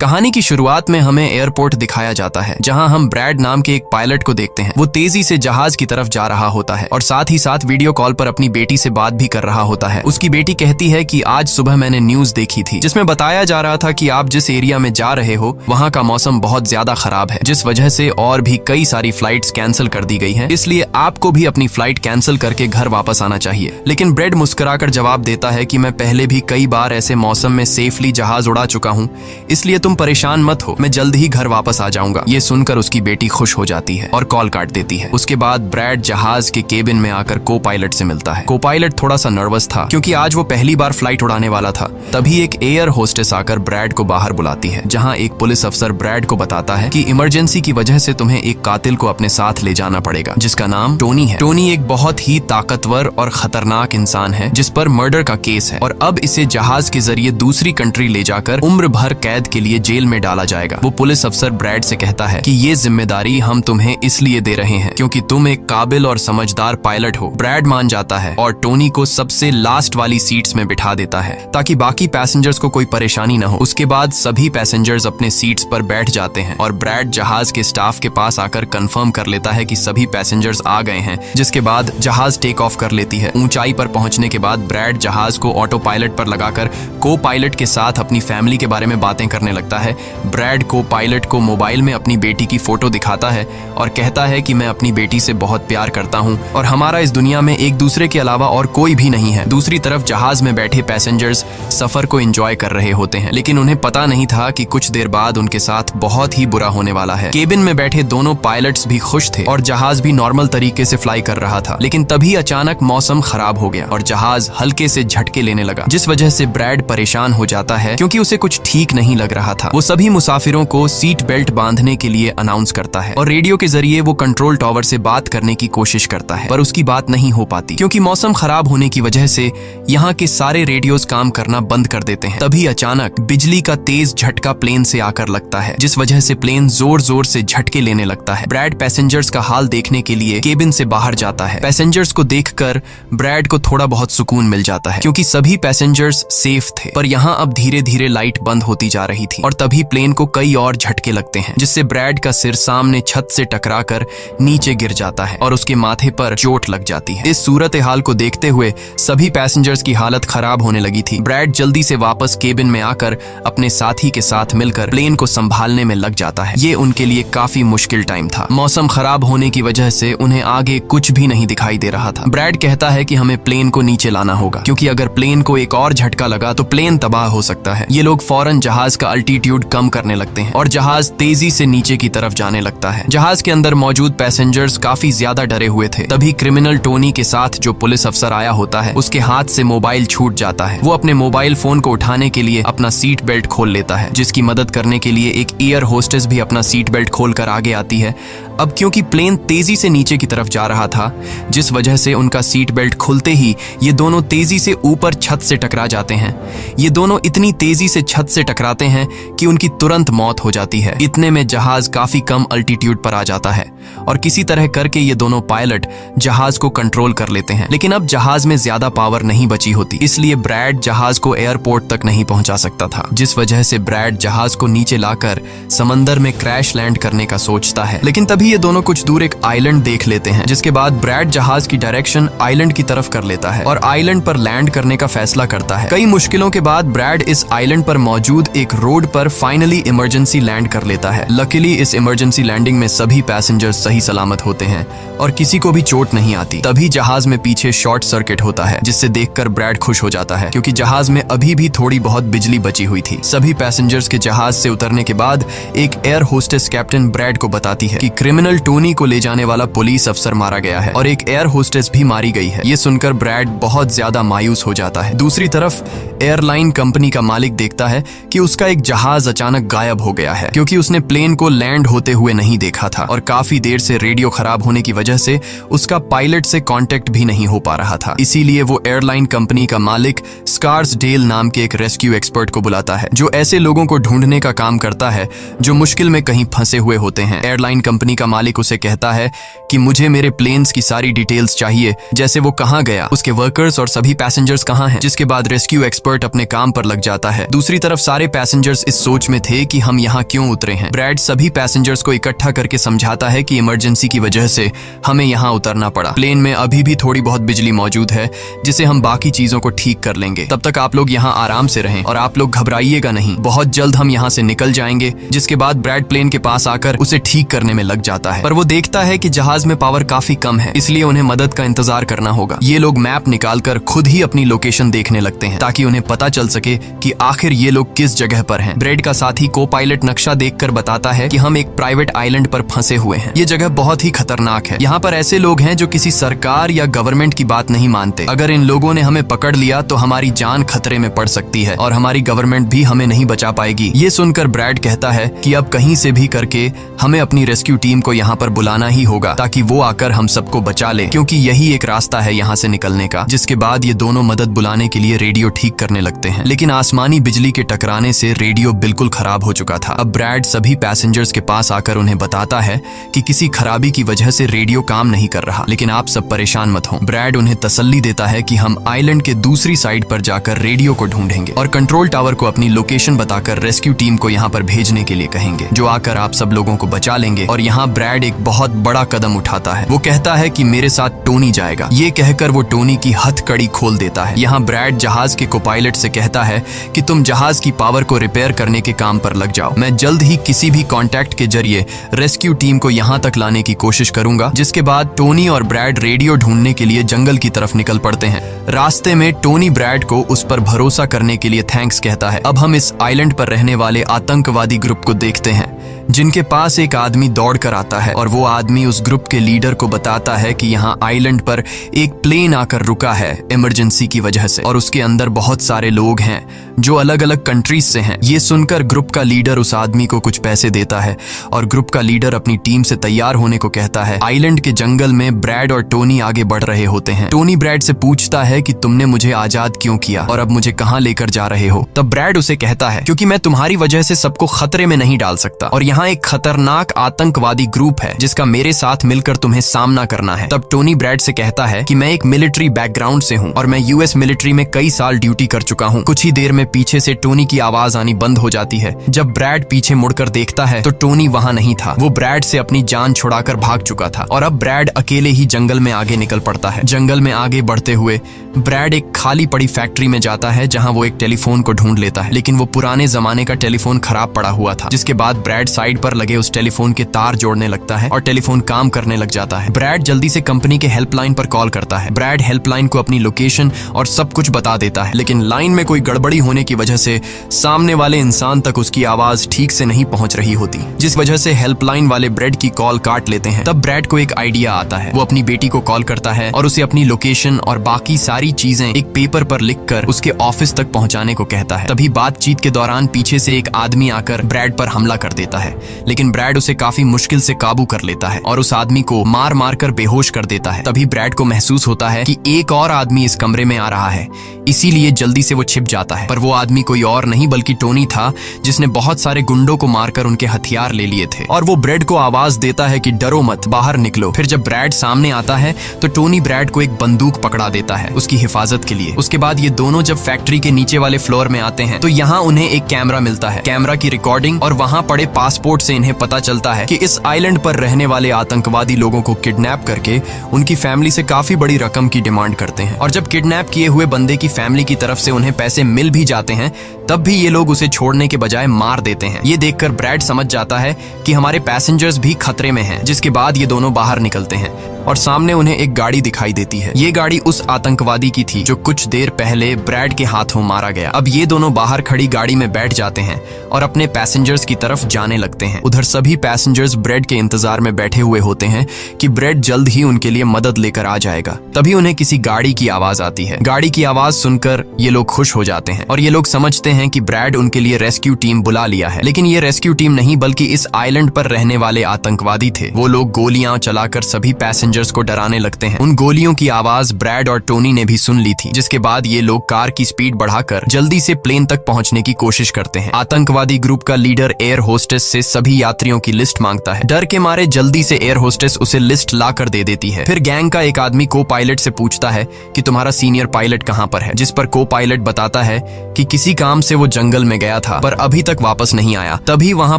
कहानी की शुरुआत में हमें एयरपोर्ट दिखाया जाता है जहां हम ब्रैड नाम के एक पायलट को देखते हैं। वो तेजी से जहाज की तरफ जा रहा होता है और साथ ही साथ वीडियो कॉल पर अपनी बेटी से बात भी कर रहा होता है। उसकी बेटी कहती है कि आज सुबह मैंने न्यूज देखी थी जिसमें बताया जा रहा था कि आप जिस एरिया में जा रहे हो वहां का मौसम बहुत ज्यादा खराब है, जिस वजह से और भी कई सारी फ्लाइट्स कैंसिल कर दी गई हैं। इसलिए आपको भी अपनी फ्लाइट कैंसिल करके घर वापस आना चाहिए। लेकिन ब्रैड मुस्कुराकर जवाब देता है कि मैं पहले भी कई बार ऐसे मौसम में सेफली जहाज उड़ा चुका हूँ, इसलिए तुम परेशान मत हो, मैं जल्द ही घर वापस आ जाऊंगा। ये सुनकर उसकी बेटी खुश हो जाती है और कॉल काट देती है। उसके बाद ब्रैड जहाज के केबिन में आकर को पायलट से मिलता है। को पायलट थोड़ा सा नर्वस था क्योंकि आज वो पहली बार फ्लाइट उड़ाने वाला था। तभी एक एयर होस्टेस आकर ब्रैड को बाहर बुलाती है, जहां एक पुलिस अफसर ब्रैड को बताता है कि इमरजेंसी की वजह से तुम्हें एक कातिल को अपने साथ ले जाना पड़ेगा जिसका नाम टोनी है। टोनी एक बहुत ही ताकतवर और खतरनाक इंसान है जिस पर मर्डर का केस है और अब इसे जहाज के जरिए दूसरी कंट्री ले जाकर उम्र भर कैद के लिए जेल में डाला जाएगा। वो पुलिस अफसर ब्रैड से कहता है कि ये जिम्मेदारी हम तुम्हें इसलिए दे रहे हैं क्योंकि तुम एक काबिल और समझदार पायलट हो। ब्रैड मान जाता है और टोनी को सबसे लास्ट वाली सीट्स में बिठा देता है ताकि बाकी पैसेंजर्स को कोई परेशानी न हो। उसके बाद सभी पैसेंजर्स अपने सीट्स पर बैठ जाते हैं और ब्रैड जहाज के स्टाफ के पास आकर कंफर्म कर लेता है कि सभी पैसेंजर्स आ गए हैं, जिसके बाद जहाज टेक ऑफ कर लेती है। ऊंचाई पर पहुंचने के बाद ब्रैड जहाज को ऑटो पायलट पर लगाकर को पायलट के साथ अपनी फैमिली के बारे में बातें करने लगता है। ब्रैड को पायलट को मोबाइल में अपनी बेटी की फोटो दिखाता है और कहता है कि मैं अपनी बेटी से बहुत प्यार करता हूं और हमारा इस दुनिया में एक दूसरे के अलावा और कोई भी नहीं है। दूसरी तरफ जहाज में बैठे पैसेंजर्स सफर को एंजॉय कर रहे होते हैं, लेकिन उन्हें पता नहीं था कि कुछ देर बाद उनके साथ बहुत ही बुरा होने वाला है। केबिन में बैठे दोनों पायलट्स भी खुश थे और जहाज भी नॉर्मल तरीके से फ्लाई कर रहा था, लेकिन तभी अचानक मौसम खराब हो गया और जहाज हल्के से झटके लेने लगा, जिस वजह से ब्रैड परेशान हो जाता है क्योंकि उसे कुछ ठीक नहीं लग रहा था। वो सभी मुसाफिरों को सीट बेल्ट बांधने के लिए अनाउंस करता है और रेडियो के जरिए वो कंट्रोल टावर से बात करने की कोशिश करता है, पर उसकी बात नहीं हो पाती क्योंकि मौसम खराब होने की वजह से यहाँ के सारे रेडियोज काम करना बंद कर देते हैं। तभी अचानक बिजली का तेज झटका प्लेन से आकर लगता है, जिस वजह से प्लेन जोर जोर से झटके लेने लगता है। ब्रैड पैसेंजर्स का हाल देखने के लिए केबिन से बाहर जाता है। पैसेंजर्स को देखकर ब्रैड को थोड़ा बहुत सुकून मिल जाता है क्योंकि सभी पैसेंजर्स सेफ थे, पर यहाँ अब धीरे धीरे लाइट बंद होती जा रही थी और तभी प्लेन को कई और झटके लगते हैं, जिससे ब्रैड का सिर सामने छत से टकराकर नीचे गिर जाता है और उसके माथे पर चोट लग जाती है। इस सूरत हाल को देखते हुए सभी पैसेंजर्स की हालत खराब होने लगी थी। ब्रैड जल्दी से वापस केबिन में आकर अपने साथी के साथ मिलकर प्लेन को संभालने में लग जाता है। ये उनके लिए काफी मुश्किल टाइम था। मौसम खराब होने की वजह से उन्हें आगे कुछ भी नहीं दिखाई दे रहा था। ब्रैड कहता है कि हमें प्लेन को नीचे लाना होगा क्योंकि अगर प्लेन को एक और झटका लगा तो प्लेन तबाह हो सकता है। ये लोग फौरन जहाज का अल्टीट्यूड कम करने लगते हैं और जहाज तेजी से नीचे की तरफ जाने लगता है। जहाज के अंदर मौजूद पैसेंजर्स काफी ज्यादा डरे हुए थे। तभी क्रिमिनल टोनी के साथ जो पुलिस अफसर आया होता है उसके हाथ से मोबाइल छूट जाता है। वो अपने मोबाइल फोन को उठाने के लिए अपना सीट बेल्ट खोल लेता है, जिसकी मदद करने के लिए एक एयर होस्टेस भी अपना सीट बेल्ट खोलकर आगे आती है। अब क्योंकि प्लेन तेजी से नीचे की तरफ जा रहा था, जिस वजह से उनका सीट बेल्ट खुलते ही ये दोनों तेजी से ऊपर छत से टकरा जाते हैं। ये दोनों इतनी तेजी से छत से टकराते हैं कि उनकी तुरंत मौत हो जाती है। इतने में जहाज काफी कम अल्टीट्यूड पर आ जाता है और किसी तरह करके ये दोनों पायलट जहाज को कंट्रोल कर लेते हैं। लेकिन अब जहाज में ज्यादा पावर नहीं बची होती, इसलिए ब्रैड जहाज को एयरपोर्ट तक नहीं पहुंचा सकता था, जिस वजह से ब्रैड जहाज को नीचे लाकर समंदर में क्रैश लैंड करने का सोचता है। लेकिन तभी ये दोनों कुछ दूर एक आइलैंड देख लेते हैं, जिसके बाद ब्रैड जहाज की डायरेक्शन आइलैंड की तरफ कर लेता है और आइलैंड पर लैंड करने का फैसला करता है। कई मुश्किलों के बाद ब्रैड इस आइलैंड पर मौजूद एक रोड पर फाइनली इमरजेंसी लैंड कर लेता है। लकीली इस इमरजेंसी लैंडिंग में सभी पैसेंजर्स सही सलामत होते हैं और किसी को भी चोट नहीं आती। तभी जहाज में पीछे शॉर्ट सर्किट होता है, जिससे देखकर ब्रैड खुश हो जाता है क्योंकि जहाज में अभी भी थोड़ी बहुत बिजली बची हुई थी। सभी पैसेंजर्स के जहाज से उतरने के बाद एक एयर होस्टेस कैप्टन ब्रैड को बताती है कि क्रिमिनल टोनी को ले जाने वाला पुलिस अफसर मारा गया है और एक एयर होस्टेस भी मारी गई है। ये सुनकर ब्रैड बहुत ज्यादा मायूस हो जाता है। दूसरी तरफ एयरलाइन कंपनी का मालिक देखता है कि उसका एक जहाज अचानक गायब हो गया है क्योंकि उसने प्लेन को लैंड होते हुए नहीं देखा था और काफी देर से रेडियो खराब होने की वजह से उसका पायलट से कांटेक्ट भी नहीं हो पा रहा था। इसीलिए वो एयरलाइन कंपनी का मालिक स्कार्सडेल नाम के एक रेस्क्यू एक्सपर्ट को बुलाता है जो ऐसे लोगों को ढूंढने का काम करता है जो मुश्किल में कहीं फंसे हुए होते हैं। एयरलाइन कंपनी का मालिक उसे कहता है कि मुझे मेरे प्लेन्स की सारी डिटेल्स चाहिए, जैसे वो कहाँ गया, उसके वर्कर्स और सभी पैसेंजर्स कहाँ हैं। जिसके बाद रेस्क्यू एक्सपर्ट अपने काम पर लग जाता है। दूसरी तरफ सारे पैसेंजर्स इस सोच में थे कि हम यहाँ क्यों उतरे हैं। ब्रैड सभी पैसेंजर्स को इकट्ठा करके समझाता है कि इमरजेंसी की वजह से हमें यहाँ उतरना पड़ा। प्लेन में अभी भी थोड़ी बहुत बिजली मौजूद है जिसे हम बाकी चीजों को ठीक कर लेंगे। तब तक आप लोग यहाँ आराम से रहें और आप लोग घबराइएगा नहीं, बहुत जल्द हम यहाँ से निकल जाएंगे। जिसके बाद ब्रैड प्लेन के पास आकर उसे ठीक करने में लग जाता है, पर वो देखता है कि जहाज में पावर काफी कम है, इसलिए उन्हें मदद का इंतजार करना होगा। ये लोग मैप निकालकर खुद ही अपनी लोकेशन देखने लगते हैं ताकि उन्हें पता चल सके कि आखिर ये लोग किस जगह पर हैं। ब्रैड का साथी को पायलट नक्शा देखकर बताता है कि हम एक प्राइवेट आइलैंड पर फंसे हुए हैं। ये जगह बहुत ही खतरनाक है। यहाँ पर ऐसे लोग हैं जो किसी सरकार या गवर्नमेंट की बात नहीं मानते। अगर इन लोगों ने हमें पकड़ लिया तो हमारी जान खतरे में पड़ सकती है और हमारी गवर्नमेंट भी हमें नहीं बचा पाएगी। ये सुनकर ब्रैड कहता है कि अब कहीं से भी करके हमें अपनी रेस्क्यू टीम को यहाँ पर बुलाना ही होगा ताकि वो आकर हम सबको बचा ले, क्योंकि यही एक रास्ता है यहाँ से निकलने का। जिसके बाद ये दोनों मदद बुलाने के लिए रेडियो ठीक करने लगते हैं, लेकिन आसमानी बिजली के टकराने से रेडियो बिल्कुल खराब हो चुका था। अब ब्रैड सभी पैसेंजर्स के पास आकर उन्हें बताता है कि किसी खराबी की वजह से रेडियो काम नहीं कर रहा, लेकिन आप सब परेशान मत हो। ब्रैड उन्हें तसल्ली देता है कि हम आइलैंड के दूसरी साइड पर जाकर रेडियो को ढूंढेंगे और कंट्रोल टावर को अपनी लोकेशन बताकर रेस्क्यू टीम को यहाँ पर भेजने के लिए कहेंगे, जो आकर आप सब लोगों को बचा लेंगे। और यहाँ ब्रैड एक बहुत बड़ा कदम उठाता है। वो कहता है कि मेरे साथ टोनी जाएगा। ये कहकर वो टोनी की हथकड़ी खोल देता है। यहाँ ब्रैड जहाज के कोपायलट से कहता है कि तुम जहाज की पावर को रिपेयर करने के काम पर लग जाओ। मैं जल्द ही किसी भी कॉन्टैक्ट के जरिए रेस्क्यू टीम को यहाँ तक लाने की कोशिश करूंगा। जिसके बाद टोनी और ब्रैड रेडियो ढूंढने के लिए जंगल की तरफ निकल पड़ते हैं। रास्ते में टोनी ब्रैड को उस पर भरोसा करने के लिए थैंक्स कहता है। अब हम इस आइलैंड पर रहने वाले आतंकवादी ग्रुप को देखते हैं, जिनके पास एक आदमी दौड़ कर आता है और वो आदमी उस ग्रुप के लीडर को बताता है कि यहाँ आइलैंड पर एक प्लेन आकर रुका है इमरजेंसी की वजह से और उसके अंदर बहुत सारे लोग हैं जो अलग अलग कंट्रीज से हैं। ये सुनकर ग्रुप का लीडर उस आदमी को कुछ पैसे देता है और ग्रुप का लीडर अपनी टीम से तैयार होने को कहता है। आइलैंड के जंगल में ब्रैड और टोनी आगे बढ़ रहे होते हैं। टोनी ब्रैड से पूछता है कि तुमने मुझे आजाद क्यों किया और अब मुझे कहाँ लेकर जा रहे हो। तब ब्रैड उसे कहता है क्योंकि मैं तुम्हारी वजह से सबको खतरे में नहीं डाल सकता और यहाँ एक खतरनाक आतंकवादी ग्रुप है जिसका मेरे साथ मिलकर तुम्हें सामना करना है। तब टोनी ब्रैड से कहता है कि मैं एक मिलिट्री बैकग्राउंड से हूँ और मैं यूएस मिलिट्री में कई साल ड्यूटी कर चुका हूँ। कुछ ही देर में पीछे से टोनी की आवाज आनी बंद हो जाती है। जब ब्रैड पीछे मुड़कर देखता है तो टोनी वहाँ नहीं था। वो ब्रैड से अपनी जान छुड़ाकर भाग चुका था और अब ब्रैड अकेले ही जंगल में आगे निकल पड़ता है। जंगल में आगे बढ़ते हुए ब्रैड एक खाली पड़ी फैक्ट्री में जाता है जहाँ वो एक टेलीफोन को ढूंढ लेता है, लेकिन वो पुराने जमाने का टेलीफोन खराब पड़ा हुआ था। जिसके बाद ब्रैड साइड पर लगे उस टेलीफोन के तार जोड़ने लगता है और टेलीफोन काम करने लग जाता है। ब्रैड जल्दी से कंपनी के हेल्पलाइन पर कॉल करता है। ब्रैड हेल्पलाइन को अपनी लोकेशन और सब कुछ बता देता है, लेकिन लाइन में कोई गड़बड़ी होने की वजह से सामने वाले इंसान तक उसकी आवाज ठीक से नहीं पहुंच रही होती, जिस वजह से हेल्पलाइन वाले ब्रैड की कॉल काट लेते हैं। तब ब्रैड को एक आइडिया आता है। वो अपनी बेटी को कॉल करता है और उसे अपनी लोकेशन और बाकी सारी चीजें एक पेपर पर लिखकर उसके ऑफिस तक पहुंचाने को कहता है। तभी बातचीत के दौरान पीछे से एक आदमी आकर ब्रैड पर हमला कर देता है, लेकिन ब्रैड उसे काफी मुश्किल से काबू कर लेता है और उस आदमी को मार मार कर बेहोश कर देता है। तभी ब्रैड को महसूस होता है कि एक और आदमी इस कमरे में आ रहा है, इसीलिए जल्दी से वो छिप जाता है। पर वो आदमी कोई और नहीं बल्कि टोनी था, जिसने बहुत सारे गुंडों को मारकर उनके हथियार ले लिए थे। और वो ब्रैड को आवाज देता है कि डरो मत, बाहर निकलो। फिर जब ब्रैड सामने आता है तो टोनी ब्रैड को एक बंदूक पकड़ा देता है उसकी हिफाजत के लिए। उसके बाद ये दोनों जब फैक्ट्री के नीचे वाले फ्लोर में आते हैं तो यहाँ उन्हें एक कैमरा मिलता है, कैमरा की रिकॉर्डिंग और वहाँ पड़े पासपोर्ट से इन्हें पता चलता है कि इस आइलैंड पर रहने वाले आतंकवादी लोगों को किडनैप करके उनकी फैमिली से काफी बड़ी रकम की डिमांड करते हैं। और जब किडनैप किए हुए बंदे की फैमिली की तरफ से उन्हें पैसे मिल भी जाते हैं तब भी ये लोग उसे छोड़ने के बजाय मार देते हैं। ये देखकर ब्रैड समझ जाता है कि हमारे पैसेंजर्स भी खतरे में हैं। जिसके बाद ये दोनों बाहर निकलते हैं और सामने उन्हें एक गाड़ी दिखाई देती है। ये गाड़ी उस आतंकवादी की थी जो कुछ देर पहले ब्रैड के हाथों मारा गया। अब ये दोनों बाहर खड़ी गाड़ी में बैठ जाते हैं और अपने पैसेंजर्स की तरफ जाने लगते हैं। उधर सभी पैसेंजर्स ब्रैड के इंतजार में बैठे हुए होते हैं कि ब्रैड जल्द ही उनके लिए मदद लेकर आ जाएगा। तभी उन्हें किसी गाड़ी की आवाज आती है। गाड़ी की आवाज सुनकर ये लोग खुश हो जाते हैं और ये लोग समझते हैं कि ब्रैड उनके लिए रेस्क्यू टीम बुला लिया है। लेकिन ये रेस्क्यू टीम नहीं बल्कि इस आइलैंड पर रहने वाले आतंकवादी थे। वो लोग गोलियां चलाकर सभी पैसेंजर्स पैसेंजर्स को डराने लगते हैं। उन गोलियों की आवाज ब्रैड और टोनी ने भी सुन ली थी, जिसके बाद ये लोग कार की स्पीड बढ़ाकर जल्दी से प्लेन तक पहुंचने की कोशिश करते हैं। आतंकवादी ग्रुप का लीडर एयर होस्टेस से सभी यात्रियों की लिस्ट मांगता है। डर के मारे जल्दी से एयर होस्टेस उसे लिस्ट ला कर दे देती है। फिर गैंग का एक आदमी को पायलट से पूछता है कि तुम्हारा सीनियर पायलट कहाँ पर है, जिस पर को पायलट बताता है कि किसी काम से वो जंगल में गया था पर अभी तक वापस नहीं आया। तभी वहां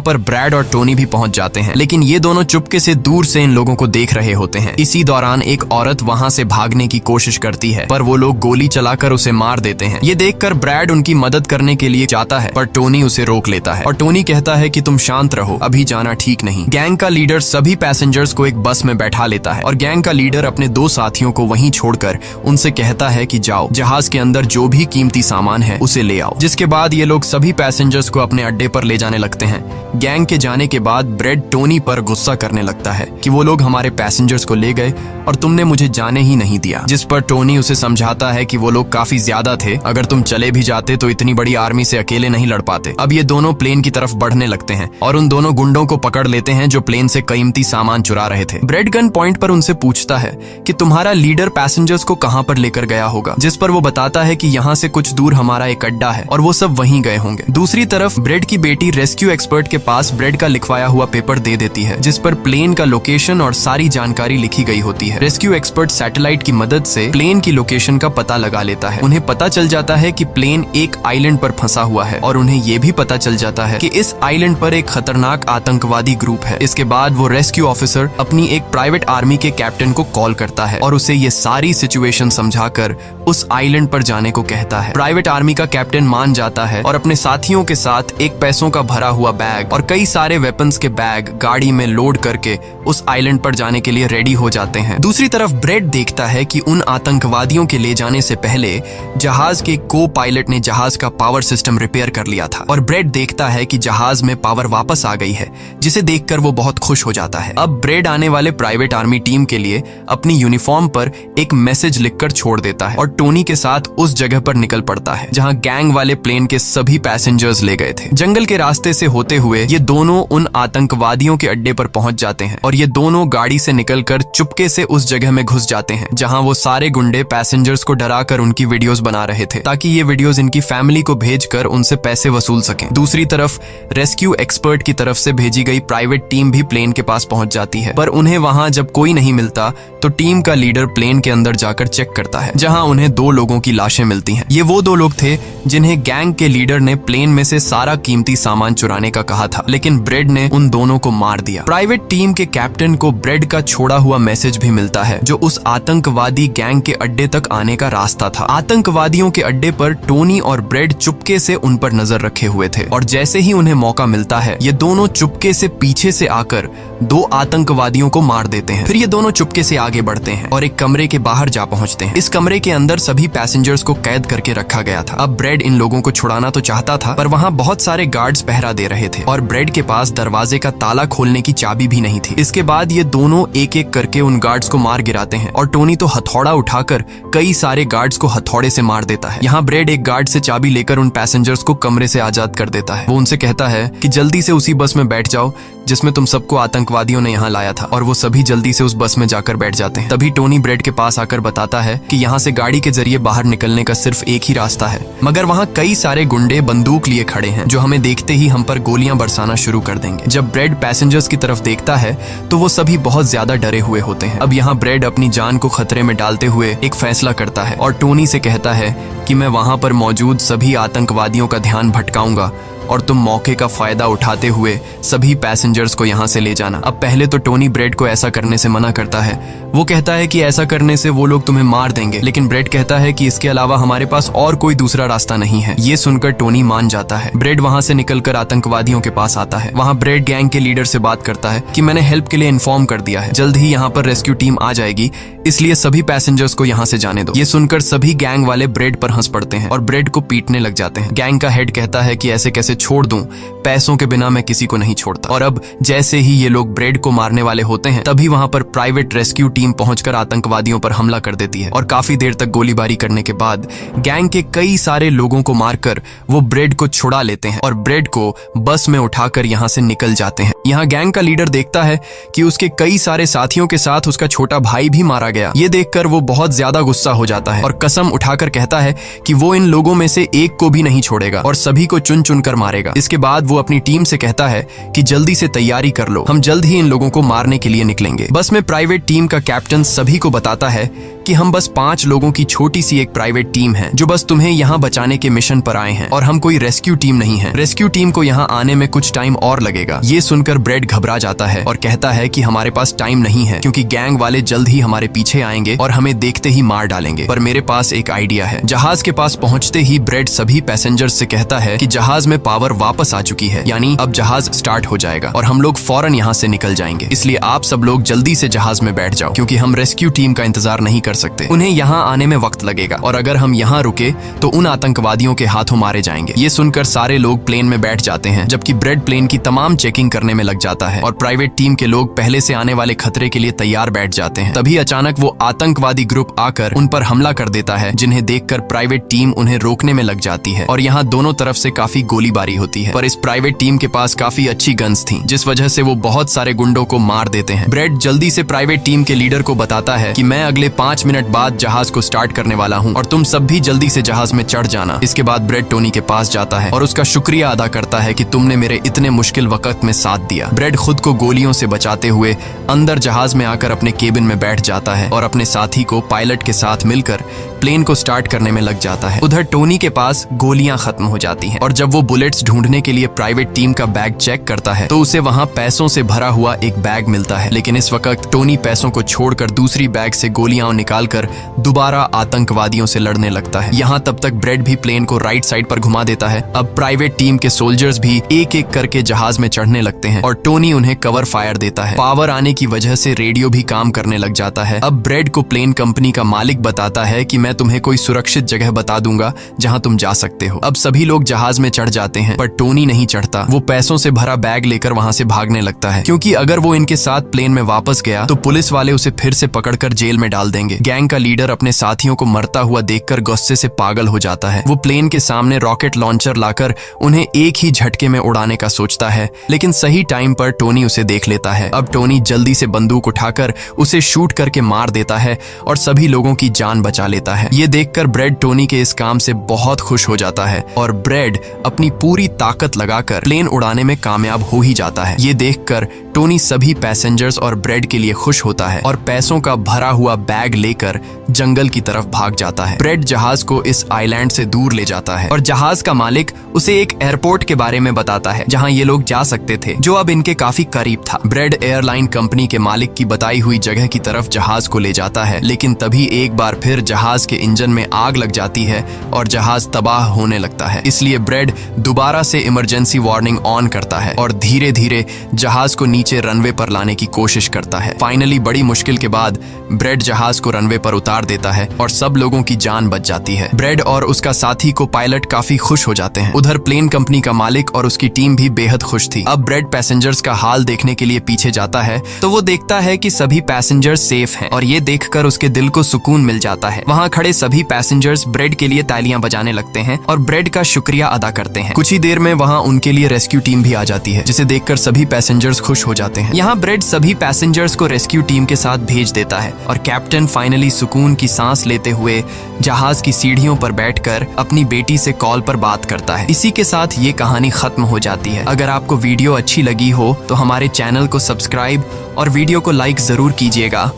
पर ब्रैड और टोनी भी पहुंच जाते हैं, लेकिन ये दोनों चुपके से दूर से इन लोगों को देख रहे होते हैं। इसी दौरान एक औरत वहां से भागने की कोशिश करती है, पर वो लोग गोली चलाकर उसे मार देते हैं। ये देखकर ब्रैड उनकी मदद करने के लिए जाता है, पर टोनी उसे रोक लेता है और टोनी कहता है कि तुम शांत रहो, अभी जाना ठीक नहीं। गैंग का लीडर सभी पैसेंजर्स को एक बस में बैठा लेता है और गैंग का लीडर अपने 2 साथियों को वहीं छोड़कर उनसे कहता है कि जाओ, जहाज के अंदर जो भी कीमती सामान है उसे ले आओ। जिसके बाद ये लोग सभी पैसेंजर्स को अपने अड्डे पर ले जाने लगते हैं। गैंग के जाने के बाद ब्रेड टोनी पर गुस्सा करने लगता है कि वो लोग हमारे पैसेंजर्स को ले गए और तुमने मुझे जाने ही नहीं दिया। जिस पर टोनी उसे समझाता है कि वो लोग काफी ज्यादा थे, अगर तुम चले भी जाते तो इतनी बड़ी आर्मी से अकेले नहीं लड़ पाते। अब ये दोनों प्लेन की तरफ बढ़ने लगते हैं और उन दोनों गुंडों को पकड़ लेते हैं जो प्लेन से कीमती सामान चुरा रहे थे। ब्रेड गन पॉइंट पर उनसे पूछता है कि तुम्हारा लीडर पैसेंजर्स को कहां पर लेकर गया होगा, जिस पर वो बताता है कि यहाँ से कुछ दूर हमारा एक अड्डा है और वो सब वहीं गए होंगे। दूसरी तरफ ब्रेड की बेटी रेस्क्यू एक्सपर्ट के पास ब्रेड का लिखवाया हुआ पेपर दे देती है, जिस पर प्लेन का लोकेशन और सारी जानकारी लिखी गई होती है। रेस्क्यू एक्सपर्ट सैटेलाइट की मदद से प्लेन की लोकेशन का पता लगा लेता है। उन्हें पता चल जाता है कि प्लेन एक आइलैंड पर फंसा हुआ है और उन्हें ये भी पता चल जाता है कि इस आइलैंड पर एक खतरनाक आतंकवादी ग्रुप है। इसके बाद वो रेस्क्यू ऑफिसर अपनी एक प्राइवेट आर्मी के कैप्टन को कॉल करता है और उसे ये सारी सिचुएशन समझाकर उस आइलैंड पर जाने को कहता है। प्राइवेट आर्मी का कैप्टन मान जाता है और अपने साथियों के साथ एक पैसों का भरा हुआ बैग और कई सारे वेपन्स के बैग गाड़ी में लोड करके उस आइलैंड पर जाने के लिए रेडी हो जाते हैं। दूसरी तरफ ब्रेड देखता है कि उन आतंकवादियों के ले जाने से पहले जहाज के को पायलट ने जहाज का पावर सिस्टम रिपेयर कर लिया था और ब्रेड देखता है कि जहाज में पावर वापस आ गई है, जिसे देखकर वो बहुत खुश हो जाता है। अब ब्रेड आने वाले प्राइवेट आर्मी टीम के लिए अपनी यूनिफॉर्म पर एक मैसेज लिखकर छोड़ देता है और टोनी के साथ उस जगह पर निकल पड़ता है जहां गैंग वाले प्लेन के सभी पैसेंजर्स ले गए थे। जंगल के रास्ते से होते हुए ये दोनों उन आतंकवादियों के अड्डे पर पहुंच जाते हैं और ये दोनों गाड़ी से निकलकर चुपके से उस जगह में घुस जाते हैं जहां वो सारे गुंडे पैसेंजर्स को डराकर उनकी वीडियोस बना रहे थे, ताकि ये वीडियोस इनकी फैमिली को भेजकर उनसे पैसे वसूल सकें। दूसरी तरफ रेस्क्यू एक्सपर्ट की तरफ से भेजी गई प्राइवेट टीम भी प्लेन के पास पहुंच जाती है, पर उन्हें वहां जब कोई नहीं मिलता तो टीम का लीडर प्लेन के अंदर जाकर चेक करता है, जहां उन्हें 2 लोगों की लाशें मिलती हैं। ये वो 2 लोग थे जिन्हें गैंग के लीडर ने प्लेन में से सारा कीमती सामान चुराने का कहा था, लेकिन ब्रेड ने उन दोनों को मार दिया। प्राइवेट टीम के कैप्टन को ब्रेड का छोड़ा हुआ मैसेज भी मिलता है, जो उस आतंकवादी गैंग के अड्डे तक आने का रास्ता था। आतंकवादियों के अड्डे पर टोनी और ब्रेड चुपके से उन पर नजर रखे हुए थे और जैसे ही उन्हें मौका मिलता है ये दोनों चुपके से पीछे से आकर 2 आतंकवादियों को मार देते हैं। फिर ये दोनों चुपके से आगे बढ़ते हैं और एक कमरे के बाहर जा पहुंचते हैं। इस कमरे के अंदर सभी पैसेंजर्स को कैद करके रखा गया था। अब ब्रेड इन लोगों को छुड़ाना तो चाहता था, पर वहां बहुत सारे गार्ड्स पहरा दे रहे थे और ब्रेड के पास दरवाजे का ताला खोलने की चाबी भी नहीं थी। इसके बाद ये दोनों एक एक करके उन गार्ड्स को मार गिराते हैं और टोनी तो हथौड़ा उठाकर कई सारे गार्ड्स को हथौड़े से मार देता है। यहाँ ब्रेड एक गार्ड से चाबी लेकर उन पैसेंजर्स को कमरे से आजाद कर देता है। वो उनसे कहता है कि जल्दी से उसी बस में बैठ जाओ जिसमें तुम सबको आतंकवादियों ने यहाँ लाया था, और वो सभी जल्दी से उस बस में जाकर बैठ जाते हैं। तभी टोनी ब्रेड के पास आकर बताता है कि यहाँ से गाड़ी के जरिए बाहर निकलने का सिर्फ एक ही रास्ता है, मगर वहाँ कई सारे गुंडे बंदूक लिए खड़े हैं जो हमें देखते ही हम पर गोलियां बरसाना शुरू कर देंगे। जब ब्रेड पैसेंजर्स की तरफ देखता है तो वो सभी बहुत ज्यादा डरे हुए होते हैं। अब यहाँ ब्रेड अपनी जान को खतरे में डालते हुए एक फैसला करता है और टोनी से कहता है कि मैं वहां पर मौजूद सभी आतंकवादियों का ध्यान भटकाऊंगा और तुम मौके का फायदा उठाते हुए सभी पैसेंजर्स को यहाँ से ले जाना। अब पहले तो टोनी ब्रेड को ऐसा करने से मना करता है। वो कहता है कि ऐसा करने से वो लोग तुम्हें मार देंगे, लेकिन ब्रेड कहता है कि इसके अलावा हमारे पास और कोई दूसरा रास्ता नहीं है। ये सुनकर टोनी मान जाता है। ब्रेड वहां से निकलकर आतंकवादियों के पास आता है। वहां ब्रेड गैंग के लीडर से बात करता है कि मैंने हेल्प के लिए इन्फॉर्म कर दिया है, जल्द ही यहाँ पर रेस्क्यू टीम आ जाएगी, इसलिए सभी पैसेंजर्स को यहाँ से जाने दो। ये सुनकर सभी गैंग वाले ब्रेड पर हंस पड़ते हैं और ब्रेड को पीटने लग जाते हैं। गैंग का हेड कहता है कि ऐसे कैसे इसे छोड़ दूं, पैसों के बिना मैं किसी को नहीं छोड़ता। और अब जैसे ही ये लोग ब्रेड को मारने वाले होते हैं तभी वहां पर प्राइवेट रेस्क्यू टीम पहुंचकर आतंकवादियों पर हमला कर देती है और काफी देर तक गोलीबारी करने के बाद गैंग के कई सारे लोगों को मारकर वो ब्रेड को छुड़ा लेते हैं और ब्रेड को बस में उठाकर यहाँ से निकल जाते हैं। यहाँ गैंग का लीडर देखता है कि उसके कई सारे साथियों के साथ उसका छोटा भाई भी मारा गया। ये देखकर वो बहुत ज्यादा गुस्सा हो जाता है और कसम उठाकर कहता है कि वो इन लोगों में से एक को भी नहीं छोड़ेगा और सभी को चुन चुन कर मारेगा। इसके बाद वो अपनी टीम से कहता है कि जल्दी से तैयारी कर लो, हम जल्द ही इन लोगों को मारने के लिए निकलेंगे। बस में प्राइवेट टीम का कैप्टन सभी को बताता है कि हम बस 5 लोगों की छोटी सी एक प्राइवेट टीम है जो बस तुम्हें यहाँ बचाने के मिशन पर आए हैं और हम कोई रेस्क्यू टीम नहीं है। रेस्क्यू टीम को यहाँ आने में कुछ टाइम और लगेगा। ये सुनकर ब्रेड घबरा जाता है और कहता है कि हमारे पास टाइम नहीं है क्योंकि गैंग वाले जल्द ही हमारे पीछे आएंगे और हमें देखते ही मार डालेंगे। पर मेरे पास एक आइडिया है। जहाज के पास पहुंचते ही ब्रेड सभी पैसेंजर्स से कहता है कि जहाज में पावर वापस आ चुकी है, यानी अब जहाज स्टार्ट हो जाएगा और हम लोग फौरन यहाँ से निकल जाएंगे। इसलिए आप सब लोग जल्दी से जहाज में बैठ जाओ क्योंकि हम रेस्क्यू टीम का इंतजार नहीं कर सकते। उन्हें यहाँ आने में वक्त लगेगा और अगर हम यहाँ रुके तो उन आतंकवादियों के हाथों मारे जाएंगे। ये सुनकर सारे लोग प्लेन में बैठ जाते हैं जबकि ब्रेड प्लेन की तमाम चेकिंग करने में लग जाता है और प्राइवेट टीम के लोग पहले से आने वाले खतरे के लिए तैयार बैठ जाते हैं। तभी अचानक वो आतंकवादी ग्रुप आकर उन पर हमला कर देता है जिन्हें देखकर प्राइवेट टीम उन्हें रोकने में लग जाती है और यहाँ दोनों तरफ से काफी गोलीबारी होती है। पर इस प्राइवेट टीम के पास काफी अच्छी गन्स थी जिस वजह से वो बहुत सारे गुंडों को मार देते हैं। ब्रेड जल्दी से प्राइवेट टीम के लीडर को बताता है कि मैं अगले 5 मिनट बाद जहाज को स्टार्ट करने वाला हूँ और तुम सब भी जल्दी से जहाज में चढ़ जाना। इसके बाद ब्रेड टोनी के पास जाता है और उसका शुक्रिया अदा करता है कि तुमने मेरे इतने मुश्किल वक्त में साथ दिया। ब्रेड खुद को गोलियों से बचाते हुए अंदर जहाज में आकर अपने केबिन में बैठ जाता है और अपने साथी को पायलट के साथ मिलकर प्लेन को स्टार्ट करने में लग जाता है। उधर टोनी के पास गोलियां खत्म हो जाती हैं और जब वो बुलेट्स ढूंढने के लिए प्राइवेट टीम का बैग चेक करता है तो उसे वहां पैसों से भरा हुआ एक बैग मिलता है। लेकिन इस वक्त टोनी पैसों को छोड़कर दूसरी बैग से गोलियां निकालकर दोबारा आतंकवादियों से लड़ने लगता है। यहाँ तब तक ब्रेड भी प्लेन को राइट साइड पर घुमा देता है। अब प्राइवेट टीम के सोल्जर्स भी एक एक करके जहाज में चढ़ने लगते हैं और टोनी उन्हें कवर फायर देता है। पावर आने की वजह से रेडियो भी काम करने लग जाता है। अब ब्रेड को प्लेन कंपनी का मालिक बताता है कि मैं तुम्हें कोई सुरक्षित जगह बता दूंगा जहां तुम जा सकते हो। अब सभी लोग जहाज में चढ़ जाते हैं पर टोनी नहीं चढ़ता। वो पैसों से भरा बैग लेकर वहां से भागने लगता है क्योंकि अगर वो इनके साथ प्लेन में वापस गया तो पुलिस वाले उसे फिर से पकड़कर जेल में डाल देंगे। गैंग का लीडर अपने साथियों को मरता हुआ देखकर गुस्से से पागल हो जाता है। वो प्लेन के सामने रॉकेट लॉन्चर लाकर उन्हें एक ही झटके में उड़ाने का सोचता है लेकिन सही टाइम पर टोनी उसे देख लेता है। अब टोनी जल्दी से बंदूक उठाकर उसे शूट करके मार देता है और सभी लोगों की जान बचा लेता है। ये देखकर ब्रेड टोनी के इस काम से बहुत खुश हो जाता है और ब्रेड अपनी पूरी ताकत लगाकर प्लेन उड़ाने में कामयाब हो ही जाता है। ये देखकर टोनी सभी पैसेंजर्स और ब्रेड के लिए खुश होता है और पैसों का भरा हुआ बैग लेकर जंगल की तरफ भाग जाता है। ब्रेड जहाज को इस आइलैंड से दूर ले जाता है और जहाज का मालिक उसे एक एयरपोर्ट के बारे में बताता है जहां ये लोग जा सकते थे जो अब इनके काफी करीब था। ब्रेड एयरलाइन कंपनी के मालिक की बताई हुई जगह की तरफ जहाज को ले जाता है लेकिन तभी एक बार फिर जहाज के इंजन में आग लग जाती है और जहाज तबाह होने लगता है। इसलिए ब्रेड दोबारा से इमरजेंसी वार्निंग ऑन करता है और धीरे धीरे जहाज को नीचे रनवे पर लाने की कोशिश करता है। फाइनली बड़ी मुश्किल के बाद ब्रेड जहाज को रनवे पर उतार देता है और सब लोगों की जान बच जाती है। ब्रेड और उसका साथी को पायलट काफी खुश हो जाते हैं। उधर प्लेन कंपनी का मालिक और उसकी टीम भी बेहद खुश थी। अब ब्रेड पैसेंजर्स का हाल देखने के लिए पीछे जाता है तो वो देखता है कि सभी पैसेंजर्स सेफ हैं और ये देखकर उसके दिल को सुकून मिल जाता है। वहाँ खड़े सभी पैसेंजर्स ब्रेड के लिए तालियां बजाने लगते हैं और ब्रेड का शुक्रिया अदा करते हैं। कुछ ही देर में वहाँ उनके लिए रेस्क्यू टीम भी आ जाती है जिसे देखकर सभी पैसेंजर्स खुश हो जाते हैं। यहाँ ब्रेड सभी पैसेंजर्स को रेस्क्यू टीम के साथ भेज देता है और कैप्टन फाइनली सुकून की सांस लेते हुए जहाज की सीढ़ियों पर बैठकर अपनी बेटी से कॉल पर बात करता है। इसी के साथ ये कहानी खत्म हो जाती है। अगर आपको वीडियो अच्छी लगी हो तो हमारे चैनल को सब्सक्राइब और वीडियो को लाइक जरूर कीजिएगा।